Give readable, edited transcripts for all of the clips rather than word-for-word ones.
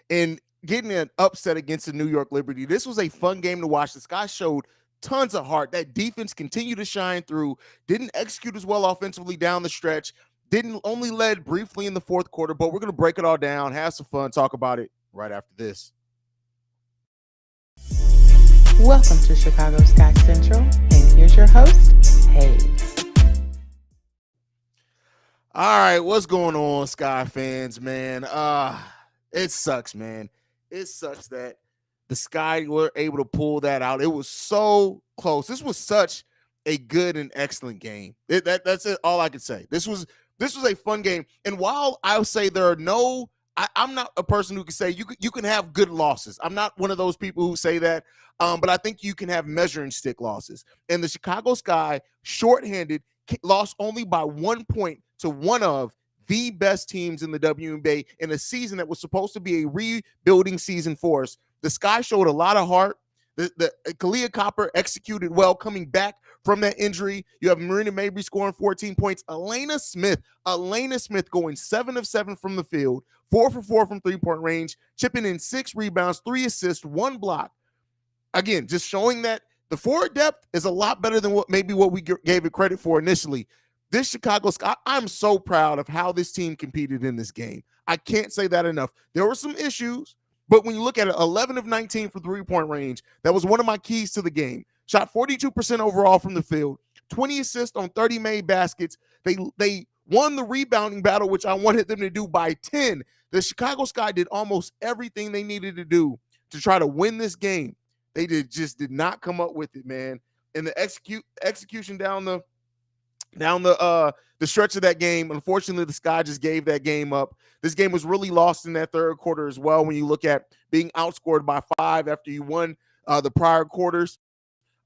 and getting an upset against the New York Liberty. This was a fun game to watch. This guy showed tons of heart. That defense continued to shine through, didn't execute as well offensively down the stretch, didn't only led briefly in the fourth quarter, but we're going to break it all down, have some fun, talk about it right after this. Welcome to Chicago Sky Central, and here's your host, Haize. All right, what's going on, Sky fans, man? It sucks, man. It sucks that the Sky were able to pull that out. It was so close. This was such a good and excellent game. That's it. All I can say. This was a fun game. And while I'll say there are no, I'm not a person who can say you can have good losses. I'm not one of those people who say that. But I think you can have measuring stick losses. And the Chicago Sky, shorthanded, lost only by 1 point to one of the best teams in the WNBA in a season that was supposed to be a rebuilding season for us. The Sky showed a lot of heart. The Kalia Copper executed well coming back from that injury. You have Marina Mabry scoring 14 points. Elena Smith going 7 of 7 from the field, 4 for 4 from three-point range, chipping in 6 rebounds, 3 assists, 1 block. Again, just showing that the forward depth is a lot better than what we gave it credit for initially. This Chicago Sky, I'm so proud of how this team competed in this game. I can't say that enough. There were some issues, but when you look at it, 11 of 19 for three-point range, that was one of my keys to the game. Shot 42% overall from the field, 20 assists on 30 made baskets. They won the rebounding battle, which I wanted them to do by 10. The Chicago Sky did almost everything they needed to do to try to win this game. They just did not come up with it, man. And the execution down the stretch of that game, unfortunately, the Sky just gave that game up. This game was really lost in that third quarter as well when you look at being outscored by 5 after you won the prior quarters.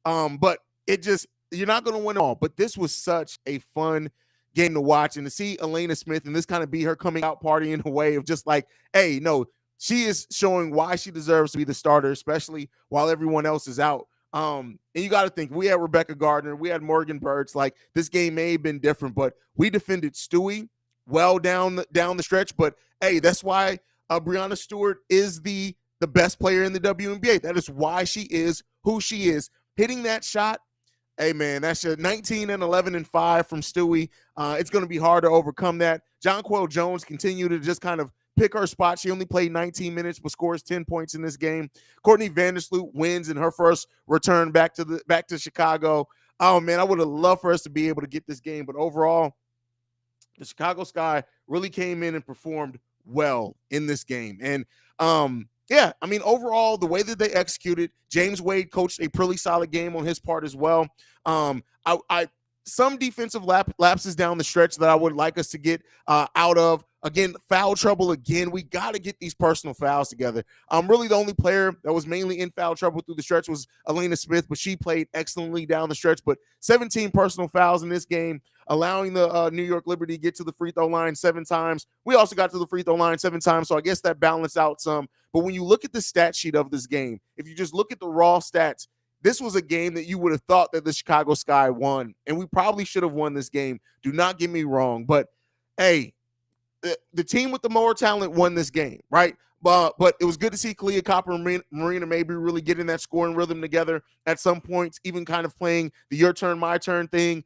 But you're not going to win all. But this was such a fun game to watch, and to see Elena Smith and this kind of be her coming out party in a way of just like, hey, no, she is showing why she deserves to be the starter, especially while everyone else is out. And you got to think, we had Rebecca Gardner, we had Morgan Birds. Like, this game may have been different, but we defended Stewie well down the stretch. But hey, that's why Brianna Stewart is the best player in the WNBA. That is why she is who she is. Hitting that shot, hey man, that's your 19 and 11 and 5 from Stewie. It's going to be hard to overcome that. Jonquel Jones continued to just kind of pick her spot. She only played 19 minutes, but scores 10 points in this game. Courtney Vandersloot wins in her first return back to Chicago. Oh man, I would have loved for us to be able to get this game, but overall, the Chicago Sky really came in and performed well in this game. And yeah, I mean, overall, the way that they executed, James Wade coached a pretty solid game on his part as well. Some defensive lapses down the stretch that I would like us to get out of. Again, foul trouble again. We got to get these personal fouls together. Really the only player that was mainly in foul trouble through the stretch was Elena Smith, but she played excellently down the stretch. But 17 personal fouls in this game, allowing the New York Liberty to get to the free throw line 7 times. We also got to the free throw line 7 times, so I guess that balanced out some. But when you look at the stat sheet of this game, if you just look at the raw stats, this was a game that you would have thought that the Chicago Sky won, and we probably should have won this game. Do not get me wrong, but hey, the team with the more talent won this game, right? But it was good to see Kalia Copper and Marina Mabry really getting that scoring rhythm together at some points, even kind of playing the your turn, my turn thing.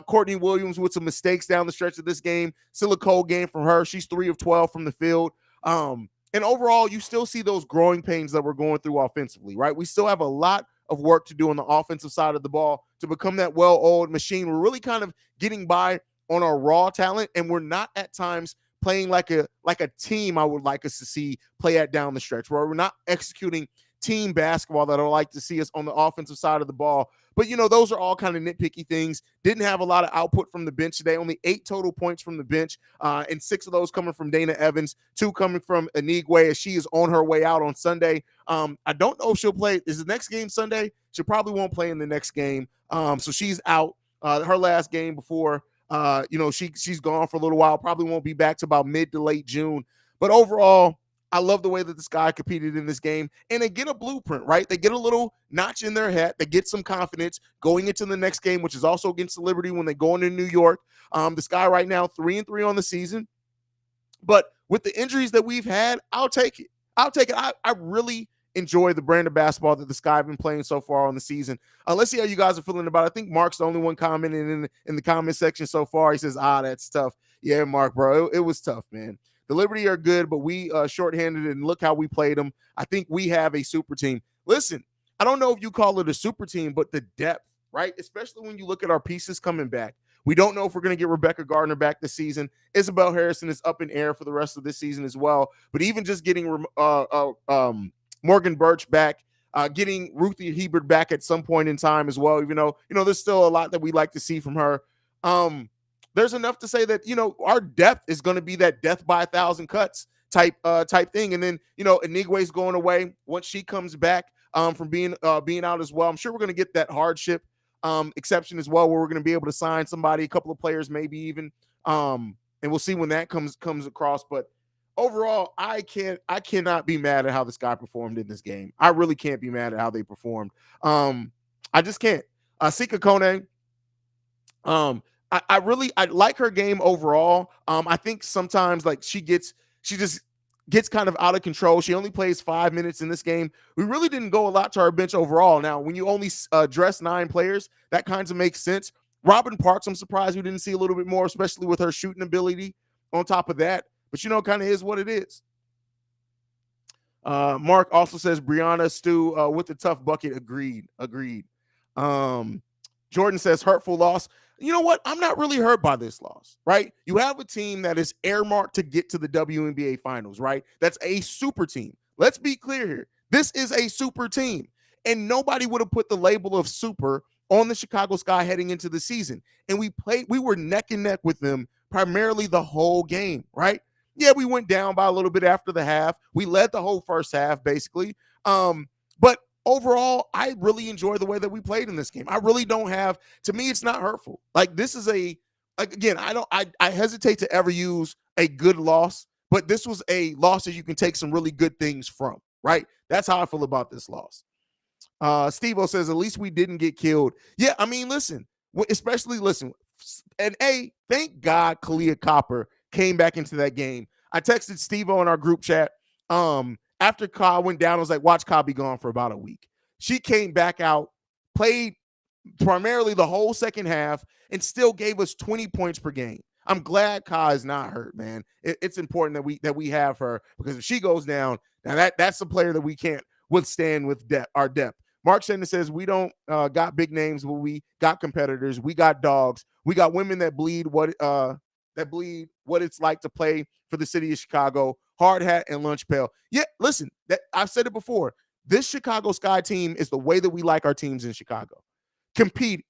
Courtney Williams with some mistakes down the stretch of this game. Still a cold game from her. She's 3 of 12 from the field. And overall, you still see those growing pains that we're going through offensively, right? We still have a lot of work to do on the offensive side of the ball to become that well-oiled machine. We're really kind of getting by on our raw talent, and we're not at times playing like a team I would like us to see play at down the stretch, where we're not executing team basketball that I would like to see us on the offensive side of the ball. But, you know, those are all kind of nitpicky things. Didn't have a lot of output from the bench today. Only 8 total points from the bench, and 6 of those coming from Dana Evans, 2 coming from Anigwe as she is on her way out on Sunday. I don't know if she'll play. Is the next game Sunday? She probably won't play in the next game. So she's out. Her last game before, she's gone for a little while. Probably won't be back to about mid to late June. But overall, I love the way that this guy competed in this game, and they get a blueprint, right? They get a little notch in their hat. They get some confidence going into the next game, which is also against the Liberty when they go into New York. This guy right now, 3-3 on the season. But with the injuries that we've had, I'll take it. I'll take it. I really enjoy the brand of basketball that the Sky have been playing so far on the season. Let's see how you guys are feeling about it. I think Mark's the only one commenting in the comment section so far. He says, that's tough. Yeah, Mark, bro, it was tough, man. The Liberty are good, but we shorthanded, and look how we played them. I think we have a super team. Listen, I don't know if you call it a super team, but the depth, right? Especially when you look at our pieces coming back. We don't know if we're going to get Rebecca Gardner back this season. Isabel Harrison is up in air for the rest of this season as well. But even just getting Morgan Birch back, getting Ruthie Hebert back at some point in time as well, even though, there's still a lot that we like to see from her. There's enough to say that, our depth is going to be that death by 1,000 cuts type thing. And then, Inigwe's going away once she comes back from being out as well. I'm sure we're going to get that hardship exception as well, where we're going to be able to sign somebody, a couple of players, maybe even. And we'll see when that comes across. But overall, I cannot be mad at how this guy performed in this game. I really can't be mad at how they performed. I just can't. Sika Kone, I like her game overall. I think sometimes like she just gets kind of out of control. She only plays 5 minutes in this game. We really didn't go a lot to our bench overall. Now, when you only dress 9 players, that kind of makes sense. Robin Parks, I'm surprised we didn't see a little bit more, especially with her shooting ability on top of that. But, kind of is what it is. Mark also says, Brianna, Stu, with the tough bucket. Agreed. Jordan says, hurtful loss. You know what? I'm not really hurt by this loss, right? You have a team that is earmarked to get to the WNBA finals, right? That's a super team. Let's be clear here. This is a super team. And nobody would have put the label of super on the Chicago Sky heading into the season. And we were neck and neck with them primarily the whole game, right? Yeah, we went down by a little bit after the half. We led the whole first half, basically. But overall, I really enjoy the way that we played in this game. I really don't have, to me, it's not hurtful. Like, this is again, I hesitate to ever use a good loss, but this was a loss that you can take some really good things from, right? That's how I feel about this loss. Steve-O says, at least we didn't get killed. Yeah, I mean, listen, and thank God Kalia Copper came back into that game. I texted Steve-O in our group chat. After Kyle went down, I was like, watch Kyle be gone for about a week. She came back out, played primarily the whole second half, and still gave us 20 points per game. I'm glad Kyle is not hurt, man. It's important that we have her, because if she goes down, now that's a player that we can't withstand with our depth. Mark Sender says, we don't got big names, but we got competitors. We got dogs. We got women that bleed what it's like to play for the city of Chicago. Hard hat and lunch pail. Yeah, listen, I've said it before. This Chicago Sky team is the way that we like our teams in Chicago. Compete.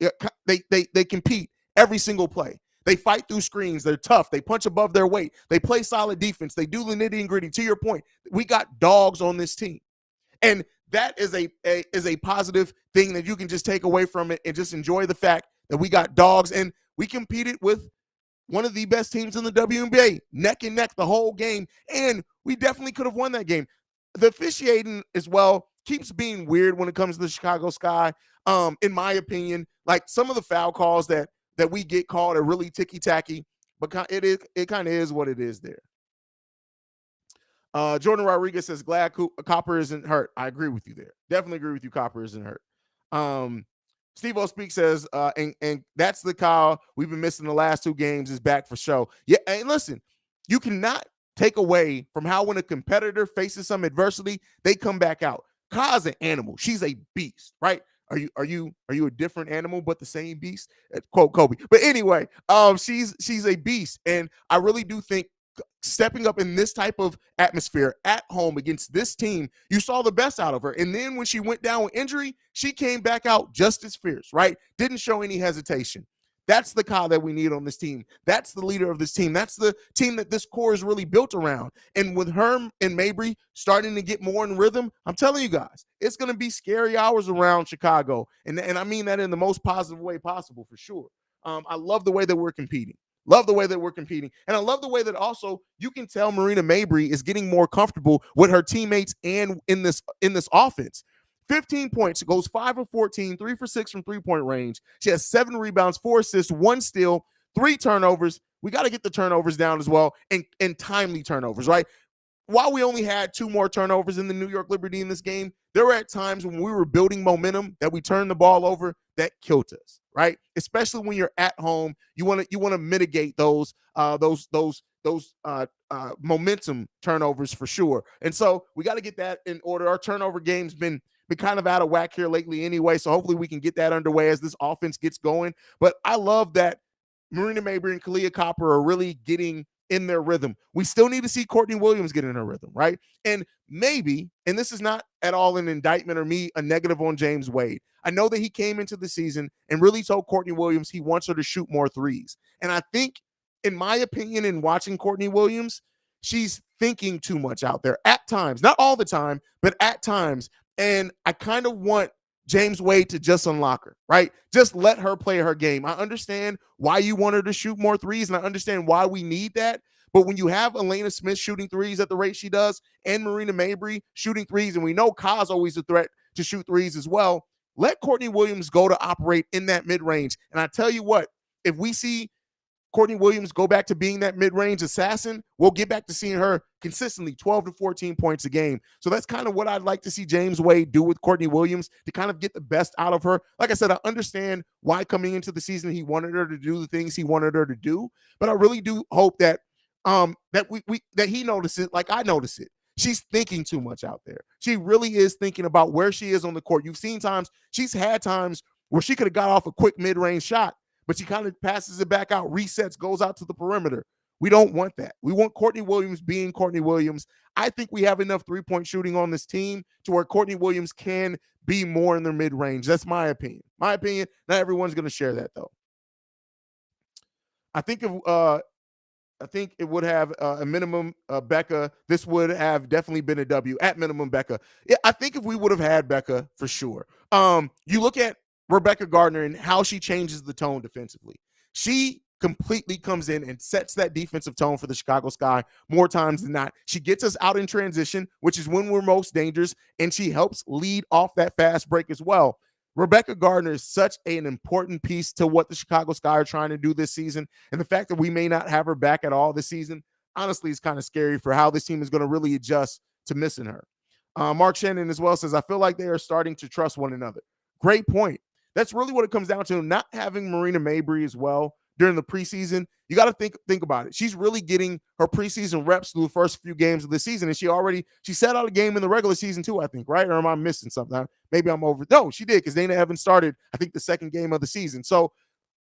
They compete every single play. They fight through screens. They're tough. They punch above their weight. They play solid defense. They do the nitty and gritty. To your point, we got dogs on this team. And that is a positive thing that you can just take away from it and just enjoy the fact that we got dogs, and we competed with one of the best teams in the WNBA, neck and neck the whole game, and we definitely could have won that game. The officiating as well keeps being weird when it comes to the Chicago Sky. In my opinion, like some of the foul calls that we get called are really ticky-tacky, but it kind of is what it is there. Jordan Rodriguez says, glad Copper isn't hurt. I agree with you there. Definitely agree with you. Copper isn't hurt. Steve O Speak says, and that's the Kyle we've been missing the last 2 games is back for show. Yeah, and listen, you cannot take away from how when a competitor faces some adversity, they come back out. Kyle's an animal. She's a beast, right? Are you a different animal but the same beast? Quote Kobe. But anyway, she's a beast, and I really do think stepping up in this type of atmosphere at home against this team, you saw the best out of her. And then when she went down with injury, she came back out just as fierce, right? Didn't show any hesitation. That's the Kyle that we need on this team. That's the leader of this team. That's the team that this core is really built around. And with her and Mabry starting to get more in rhythm, I'm telling you guys, it's going to be scary hours around Chicago. And I mean that in the most positive way possible, for sure. I love the way that we're competing. Love the way that we're competing. And I love the way that also you can tell Marina Mabry is getting more comfortable with her teammates and in this offense. 15 points. She goes 5 of 14, 3 for 6 from three-point range. She has 7 rebounds, 4 assists, 1 steal, 3 turnovers. We got to get the turnovers down as well, and timely turnovers, right? while we only had 2 more turnovers in the New York Liberty in this game, there were at times when we were building momentum that we turned the ball over that killed us, right? Especially when you're at home, you want to mitigate those momentum turnovers for sure. And so we got to get that in order. Our turnover game's been kind of out of whack here lately anyway, so hopefully we can get that underway as this offense gets going. But I love that Marina Mabry and Kalia Copper are really getting in their rhythm. We still need to see Courtney Williams get in her rhythm, right? And maybe, and this is not at all an indictment or me a negative on James Wade. I know that he came into the season and really told Courtney Williams he wants her to shoot more threes. And I think, in my opinion, in watching Courtney Williams, she's thinking too much out there at times, not all the time, but at times. And I kind of want James Wade to just unlock her, right? Just let her play her game. I understand why you want her to shoot more threes, and I understand why we need that. But when you have Elena Smith shooting threes at the rate she does, and Marina Mabry shooting threes, and we know Ka's always a threat to shoot threes as well, let Courtney Williams go to operate in that mid-range. And I tell you what, if we see Courtney Williams go back to being that mid-range assassin, we'll get back to seeing her consistently 12 to 14 points a game. So that's kind of what I'd like to see James Wade do with Courtney Williams to kind of get the best out of her. Like I said, I understand why coming into the season he wanted her to do the things he wanted her to do, but I really do hope that that he notices, like I notice it. She's thinking too much out there. She really is thinking about where she is on the court. You've seen times, she's had times where she could have got off a quick mid-range shot, but she kind of passes it back out, resets, goes out to the perimeter. We don't want that. We want Courtney Williams being Courtney Williams. I think we have enough three-point shooting on this team to where Courtney Williams can be more in their mid-range. That's my opinion. My opinion. Not everyone's going to share that, though. I think it would have a minimum Becca. This would have definitely been a W at minimum Becca. Yeah, I think if we would have had Becca for sure. You look at Rebecca Gardner and how she changes the tone defensively. She completely comes in and sets that defensive tone for the Chicago Sky more times than not. She gets us out in transition, which is when we're most dangerous, and she helps lead off that fast break as well. Rebecca Gardner is such an important piece to what the Chicago Sky are trying to do this season. And the fact that we may not have her back at all this season, honestly, is kind of scary for how this team is going to really adjust to missing her. Mark Shannon as well says, I feel like they are starting to trust one another. Great point. That's really what it comes down to. Not having Marina Mabry as well during the preseason, you got to think about it. She's really getting her preseason reps through the first few games of the season, and she set out a game in the regular season too, I think, right? Or am I missing something? Maybe I'm over. No, she did, because Dana Evans started, I think, the second game of the season. So,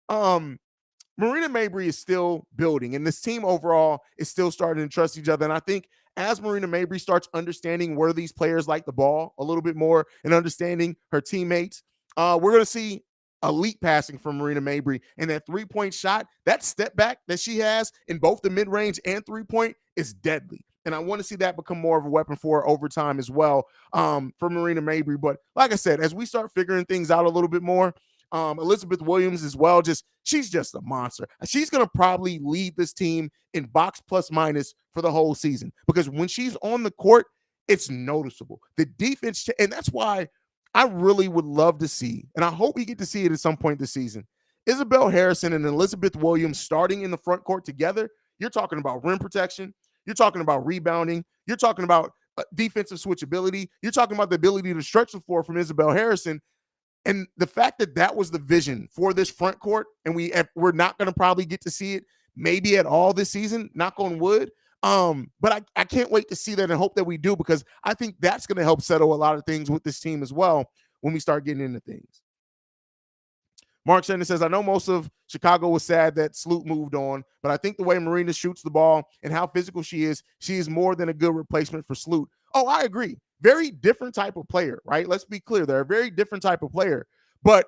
Marina Mabry is still building, and this team overall is still starting to trust each other. And I think as Marina Mabry starts understanding where these players like the ball a little bit more and understanding her teammates, we're going to see elite passing from Marina Mabry, and that three-point shot, that step back that she has in both the mid-range and three-point is deadly. And I want to see that become more of a weapon for her over time as well, for Marina Mabry. But like I said, as we start figuring things out a little bit more, Elizabeth Williams as well, she's just a monster. She's going to probably lead this team in box plus minus for the whole season, because when she's on the court, it's noticeable. The defense, and that's why I really would love to see, and I hope we get to see it at some point this season, Isabel Harrison and Elizabeth Williams starting in the front court together. You're talking about rim protection. You're talking about rebounding. You're talking about defensive switchability. You're talking about the ability to stretch the floor from Isabel Harrison. And the fact that that was the vision for this front court, and we're not going to probably get to see it maybe at all this season, knock on wood. But I can't wait to see that and hope that we do, because I think that's going to help settle a lot of things with this team as well when we start getting into things. Mark Shannon says, I know most of Chicago was sad that Sloot moved on, but I think the way Marina shoots the ball and how physical she is more than a good replacement for Sloot. Oh, I agree. Very different type of player, right? Let's be clear. They're a very different type of player. But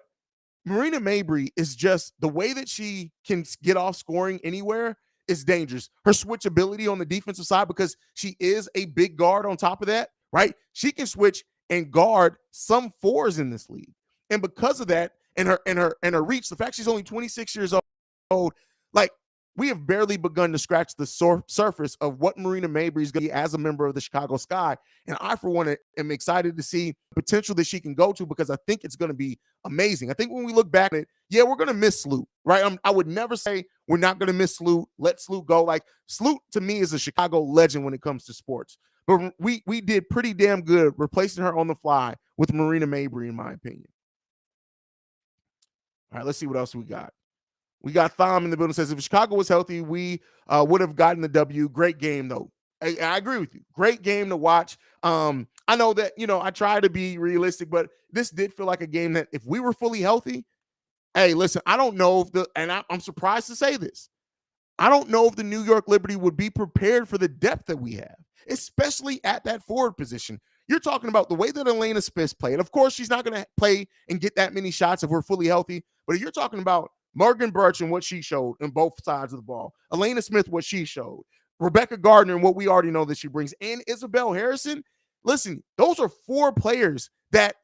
Marina Mabry is just, the way that she can get off scoring anywhere is dangerous. Her switchability on the defensive side, because she is a big guard on top of that, right? She can switch and guard some fours in this league. And because of that, and her reach, the fact she's only 26 years old, like, we have barely begun to scratch the surface of what Marina Mabry is going to be as a member of the Chicago Sky. And I, for one, am excited to see the potential that she can go to, because I think it's going to be amazing. I think when we look back at it, yeah, we're going to miss Sloot, right? I would never say We're not going to miss Sloot. Let Sloot go. Like, Sloot to me is a Chicago legend when it comes to sports. But we did pretty damn good replacing her on the fly with Marina Mabry, in my opinion. All right, let's see what else we got. We got Thom in the building, says, if Chicago was healthy, we would have gotten the W. Great game, though. I agree with you. Great game to watch. I know that, I try to be realistic, but this did feel like a game that if we were fully healthy, hey, listen, I don't know if I'm surprised to say this, I don't know if the New York Liberty would be prepared for the depth that we have, especially at that forward position. You're talking about the way that Elena Smith played. Of course, she's not going to play and get that many shots if we're fully healthy, but if you're talking about Morgan Birch and what she showed on both sides of the ball, Elena Smith, what she showed, Rebecca Gardner and what we already know that she brings, and Isabel Harrison, listen, those are 4 players that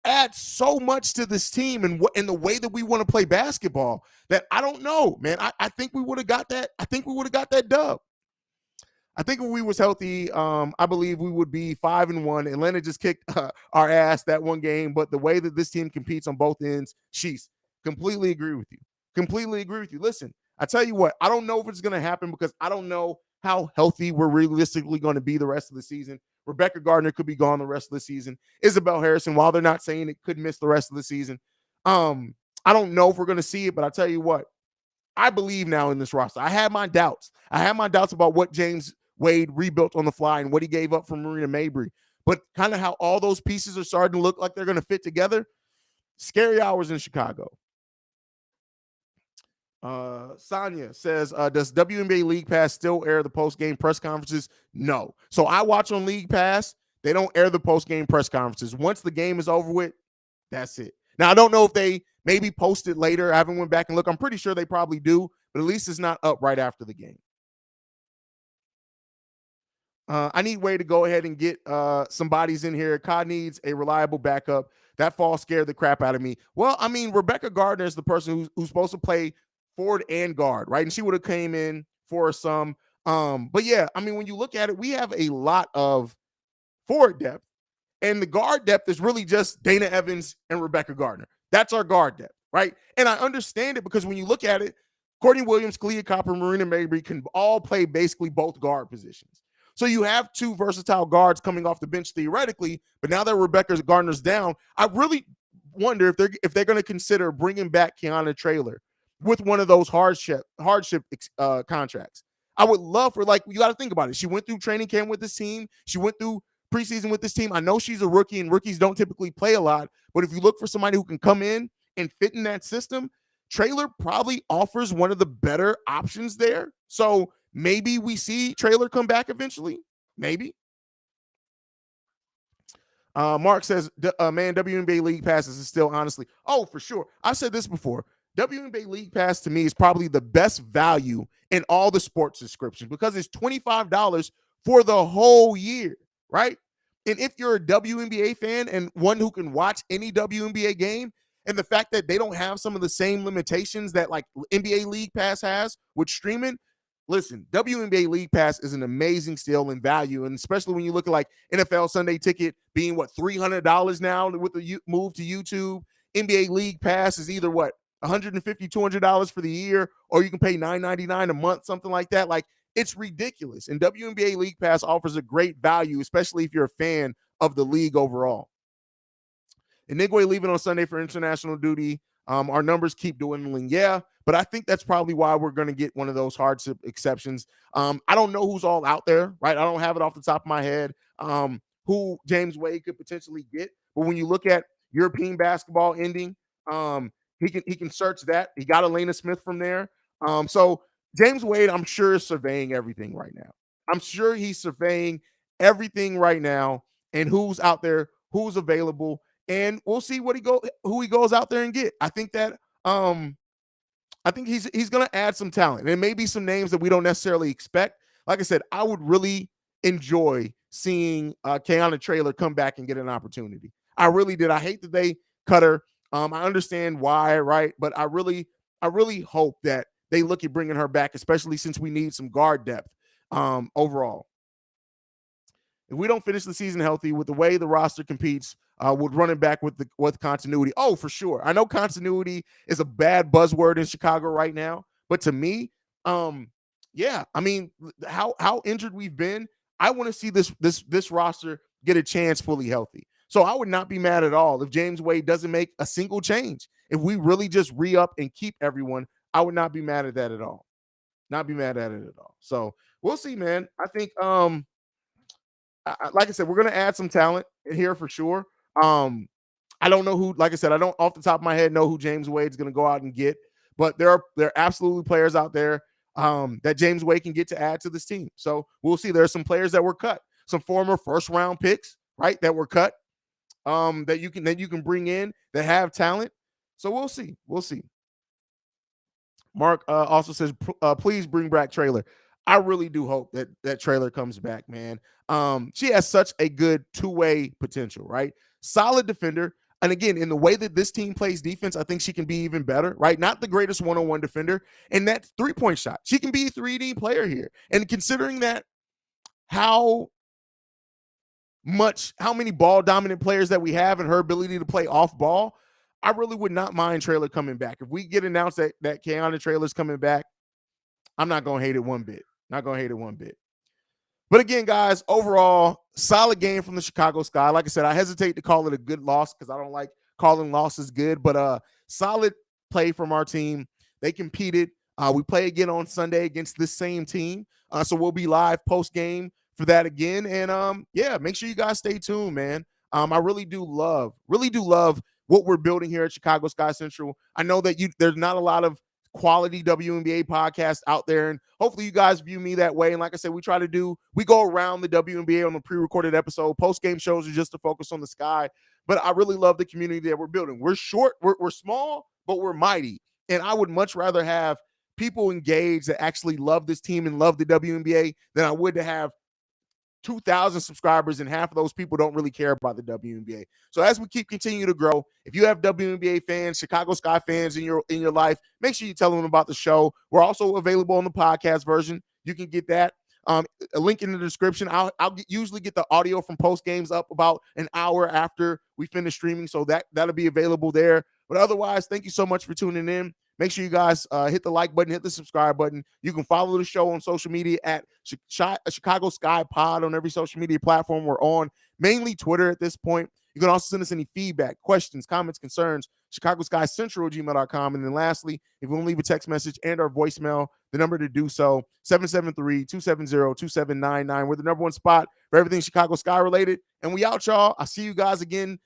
add so much to this team and the way that we want to play basketball that I don't know, man. I think we would have got that. I think we would have got that dub. I think if we was healthy, I believe we would be 5-1. Atlanta just kicked our ass that one game, but the way that this team competes on both ends, she's completely agree with you. Completely agree with you. Listen, I tell you what, I don't know if it's going to happen because I don't know how healthy we're realistically going to be the rest of the season. Rebecca Gardner could be gone the rest of the season. Isabel Harrison, while they're not saying it, could miss the rest of the season. I don't know if we're going to see it, but I tell you what, I believe now in this roster. I had my doubts. I had my doubts about what James Wade rebuilt on the fly and what he gave up from Marina Mabry. But kind of how all those pieces are starting to look like they're going to fit together. Scary hours in Chicago. Sonia says, does WNBA League Pass still air the post-game press conferences? No. So I watch on League Pass. They don't air the post-game press conferences. Once the game is over with, that's it. Now, I don't know if they maybe post it later. I haven't went back and looked. I'm pretty sure they probably do, but at least it's not up right after the game. I need Wade to go ahead and get some bodies in here. Cod needs a reliable backup. That fall scared the crap out of me. Well, I mean, Rebecca Gardner is the person who's supposed to play forward and guard, right? And she would have came in for some. But yeah, I mean, when you look at it, we have a lot of forward depth, and the guard depth is really just Dana Evans and Rebecca Gardner. That's our guard depth, right? And I understand it because when you look at it, Courtney Williams, Kalia Copper, Marina Mabry can all play basically both guard positions. So you have 2 versatile guards coming off the bench theoretically, but now that Rebecca Gardner's down, I really wonder if they're going to consider bringing back Kiana Traylor with one of those hardship contracts. I would love for, like, you got to think about it. She went through training camp with this team. She went through preseason with this team. I know she's a rookie, and rookies don't typically play a lot, but if you look for somebody who can come in and fit in that system, Traylor probably offers one of the better options there. So maybe we see Traylor come back eventually. Maybe. Mark says, man, WNBA League Passes is still honestly. Oh, for sure. I've said this before. WNBA League Pass to me is probably the best value in all the sports subscriptions because it's $25 for the whole year, right? And if you're a WNBA fan and one who can watch any WNBA game, and the fact that they don't have some of the same limitations that like NBA League Pass has with streaming, listen, WNBA League Pass is an amazing steal in value, and especially when you look at like NFL Sunday Ticket being what $300 now with the move to YouTube. NBA League Pass is either what $150, $200 for the year, or you can pay $9.99 a month, something like that. Like, it's ridiculous. And WNBA League Pass offers a great value, especially if you're a fan of the league overall. Inigwe leaving on Sunday for international duty. Our numbers keep dwindling. Yeah, but I think that's probably why we're going to get one of those hardship exceptions. I don't know who's all out there, right? I don't have it off the top of my head who James Wade could potentially get. But when you look at European basketball ending, he can search that. He got Elena Smith from there. So James Wade, I'm sure, is surveying everything right now. I'm sure he's surveying everything right now and who's out there, who's available. And we'll see who he goes out there and get. I think that I think he's going to add some talent. There may be some names that we don't necessarily expect. Like I said, I would really enjoy seeing Kiana Traylor come back and get an opportunity. I really did. I hate that they cut her. I understand why, right? But I really hope that they look at bringing her back, especially since we need some guard depth overall. If we don't finish the season healthy with the way the roster competes, with running back with continuity. Oh, for sure. I know continuity is a bad buzzword in Chicago right now, But to me, yeah, I mean, how injured we've been, I want to see this roster get a chance fully healthy. So I would not be mad at all if James Wade doesn't make a single change. If we really just re-up and keep everyone, I would not be mad at that at all. Not be mad at it at all. So we'll see, man. I think like I said, we're gonna add some talent in here for sure. I don't know who, like I said, I don't off the top of my head know who James Wade's gonna go out and get, but there are absolutely players out there that James Wade can get to add to this team. So we'll see. There are some players that were cut, some former first round picks, right, that were cut, that you can bring in that have talent. So we'll see. We'll see. Mark also says, please bring back Trailer. I really do hope that Trailer comes back, man. She has such a good two-way potential, right? Solid defender. And again, in the way that this team plays defense, I think she can be even better, right? Not the greatest one-on-one defender. And that three-point shot, she can be a 3D player here. And considering that how many ball dominant players that we have and her ability to play off ball, I really would not mind Trailer coming back. If we get announced that Keanu Trailer's coming back, I'm not going to hate it one bit. Not going to hate it one bit. But again, guys, overall, solid game from the Chicago Sky. Like I said, I hesitate to call it a good loss because I don't like calling losses good, but solid play from our team. They competed. We play again on Sunday against this same team. So we'll be live post-game for that again. And yeah, make sure you guys stay tuned, man. I really do love what we're building here at Chicago Sky Central. I know that there's not a lot of quality WNBA podcasts out there, and hopefully you guys view me that way. And like I said, we go around the WNBA on the pre-recorded episode. Post-game shows are just to focus on the Sky, but I really love the community that we're building. We're short, we're small, but we're mighty. And I would much rather have people engaged that actually love this team and love the WNBA than I would to have 2,000 subscribers and half of those people don't really care about the WNBA. So as we keep continuing to grow, if you have WNBA fans, Chicago Sky fans in your life, make sure you tell them about the show. We're also available on the podcast version. You can get that. A link in the description. I'll usually get the audio from post games up about an hour after we finish streaming, so that'll be available there. But otherwise, thank you so much for tuning in. Make sure you guys hit the like button, hit the subscribe button. You can follow the show on social media at Chicago Sky Pod on every social media platform we're on, mainly Twitter at this point. You can also send us any feedback, questions, comments, concerns, ChicagoSkyCentral@gmail.com. And then lastly, if you want to leave a text message and our voicemail, the number to do so, 773-270-2799. We're the number one spot for everything Chicago Sky related. And we out, y'all. I'll see you guys again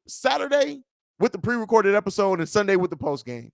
Saturday with the pre-recorded episode and Sunday with the post game.